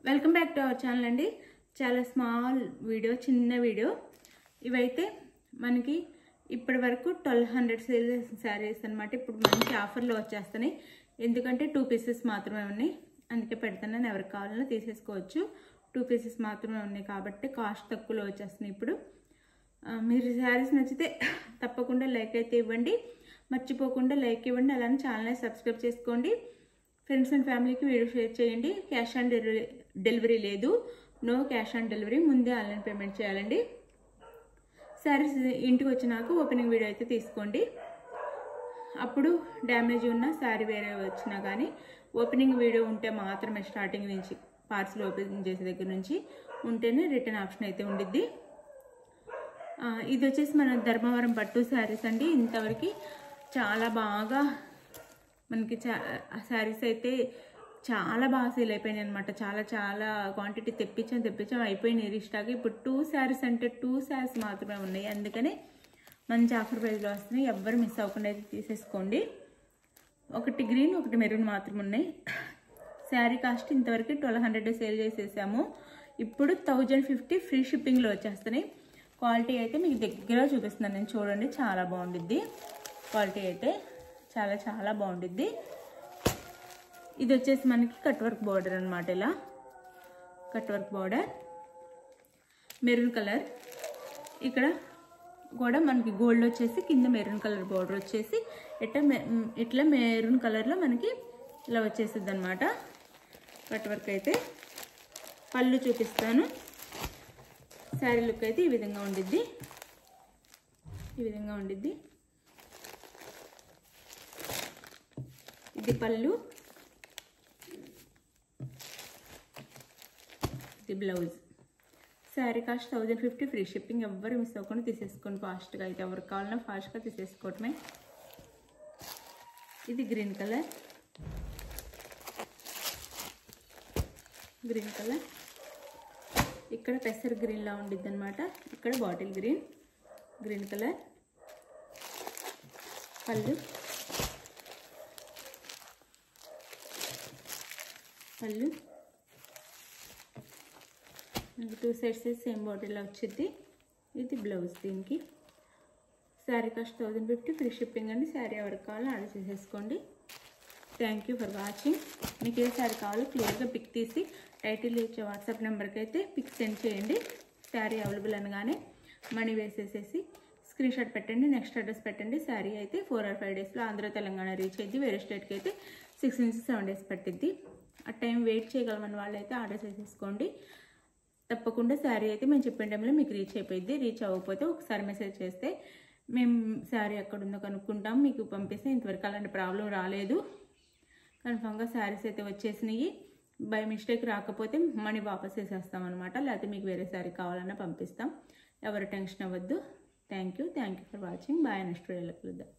Welcome back to our channel అండి. చాలా small video, చిన్న వీడియో. ఇవైతే మనకి ఇప్పటి వరకు 1200 సేల్ శారీస్ అనమాట. ఇప్పుడు మంచి ఆఫర్లో వచ్చేస్తున్నాయి. ఎందుకంటే 2 పీసెస్ మాత్రమే ఉన్నాయి, అందుకే పెడుతున్నాను. ఎవరికి కావాలన్నా తీసేసుకోవచ్చు. 2 పీసెస్ మాత్రమే ఉన్నాయి కాబట్టి కాస్ట్ తక్కువలో వచ్చేస్తున్నాయి. ఇప్పుడు మీరు శారీస్ నచ్చితే తప్పకుండా లైక్ అయితే ఇవ్వండి, మర్చిపోకుండా లైక్ ఇవ్వండి. అలానే ఛానల్ని సబ్స్క్రైబ్ చేసుకోండి. ఫ్రెండ్స్ అండ్ ఫ్యామిలీకి వీడియో షేర్ చేయండి. క్యాష్ ఆన్ డెలివరీ లేదు, నో క్యాష్ ఆన్ డెలివరీ. ముందే ఆన్లైన్ పేమెంట్ చేయాలండి. శారీస్ ఇంటికి వచ్చినాక ఓపెనింగ్ వీడియో అయితే తీసుకోండి. అప్పుడు డ్యామేజ్ ఉన్న శారీ వేరే వచ్చినా కానీ ఓపెనింగ్ వీడియో ఉంటే మాత్రమే, స్టార్టింగ్ నుంచి పార్సల్ ఓపెన్ చేసే దగ్గర నుంచి ఉంటేనే రిటర్న్ ఆప్షన్ అయితే ఉండిద్ది. ఇది వచ్చేసి మన ధర్మవరం పట్టు శారీస్ అండి. ఇంతవరకు చాలా బాగా మనకి శారీస్ అయితే చాలా బాగా సేల్ అయిపోయినాయి అనమాట. చాలా క్వాంటిటీ తెప్పించాం అయిపోయినాయి రీస్టాక్. ఇప్పుడు 2 శారీస్ అంటే 2 శారీస్ మాత్రమే ఉన్నాయి, అందుకని మంచి ఆఫర్ ప్రైస్లో వస్తున్నాయి. ఎవ్వరు మిస్ అవ్వకుండా అయితే తీసేసుకోండి. ఒకటి గ్రీన్, ఒకటి మెరూన్ మాత్రం ఉన్నాయి. శారీ కాస్ట్ ఇంతవరకు 1200 సేల్ చేసేసాము. ఇప్పుడు 1050 ఫ్రీ షిప్పింగ్లో వచ్చేస్తున్నాయి. క్వాలిటీ అయితే మీకు దగ్గర చూపిస్తున్నాను నేను, చూడండి. చాలా బాగుండిద్ది క్వాలిటీ అయితే, చాలా బాగుండిద్ది. ఇది వచ్చేసి మనకి కట్ వర్క్ బార్డర్ అనమాట. ఇలా cut work border, maroon colour. ఇక్కడ కూడా మనకి గోల్డ్ వచ్చేసి కింద మెరూన్ కలర్ బార్డర్ వచ్చేసి ఇట్లా మెరూన్ కలర్లో మనకి ఇలా వచ్చేసిద్ది అనమాట కట్ వర్క్ అయితే. పళ్ళు చూపిస్తాను. శారీ లుక్ అయితే ఈ విధంగా ఉండిద్ది. ఇది పళ్ళు, ఇది blouse. Sari cost 1050 free shipping. ఎవ్వరు మిస్ అవ్వకుండా తీసేసుకోండి ఫాస్ట్గా. అయితే ఎవరికి కావాలన్నా ఫాస్ట్గా తీసేసుకోవటమే. ఇది గ్రీన్ కలర్, ఇక్కడ పెసర్ గ్రీన్లా ఉండిద్ది అనమాట. ఇక్కడ బాటిల్ గ్రీన్ కలర్. పళ్ళు, మనకి 2 సెట్స్ సేమ్ బాటిల్లో వచ్చింది. ఇది బ్లౌజ్. దీనికి శారీ కాస్ట్ 1050 ఫ్రీ షిప్పింగ్ అండి. శారీ ఎవరికి కావాలో ఆర్డర్ చేసేసుకోండి. Thank you for watching. మీకు ఏ శారీ కావాలో క్లియర్గా పిక్ తీసి టైటిల్ ఇచ్చే వాట్సాప్ నెంబర్కి అయితే పిక్ సెండ్ చేయండి. శారీ అవైలబుల్ అనగానే మనీ వేసేసేసి స్క్రీన్ షాట్ పెట్టండి, నెక్స్ట్ అడ్రస్ పెట్టండి. శారీ అయితే 4 or 5 డేస్లో ఆంధ్ర తెలంగాణ రీచ్ అయ్యింది. వేరే స్టేట్కి అయితే 6 నుంచి 7 డేస్ పట్టిద్ది. ఆ టైం వెయిట్ చేయగలమని వాళ్ళైతే ఆర్డర్ చేసేసుకోండి. తప్పకుండా శారీ అయితే మేము చెప్పిన టైంలో మీకు రీచ్ అయిపోయింది. రీచ్ అవ్వకపోతే ఒకసారి మెసేజ్ చేస్తే మేము శారీ ఎక్కడుందో కనుక్కుంటాం, మీకు పంపిస్తే. ఇంతవరకు అలాంటి ప్రాబ్లం రాలేదు. కన్ఫామ్గా శారీస్ అయితే వచ్చేసినాయి. బై మిస్టేక్ రాకపోతే మనీ వాపస్ చేసేస్తాం అనమాట. లేకపోతే మీకు వేరే శారీ కావాలన్నా పంపిస్తాం. ఎవరు టెన్షన్ అవ్వద్దు. Thank you for watching. Bye. Next వీడియోలో కలుద్దాం.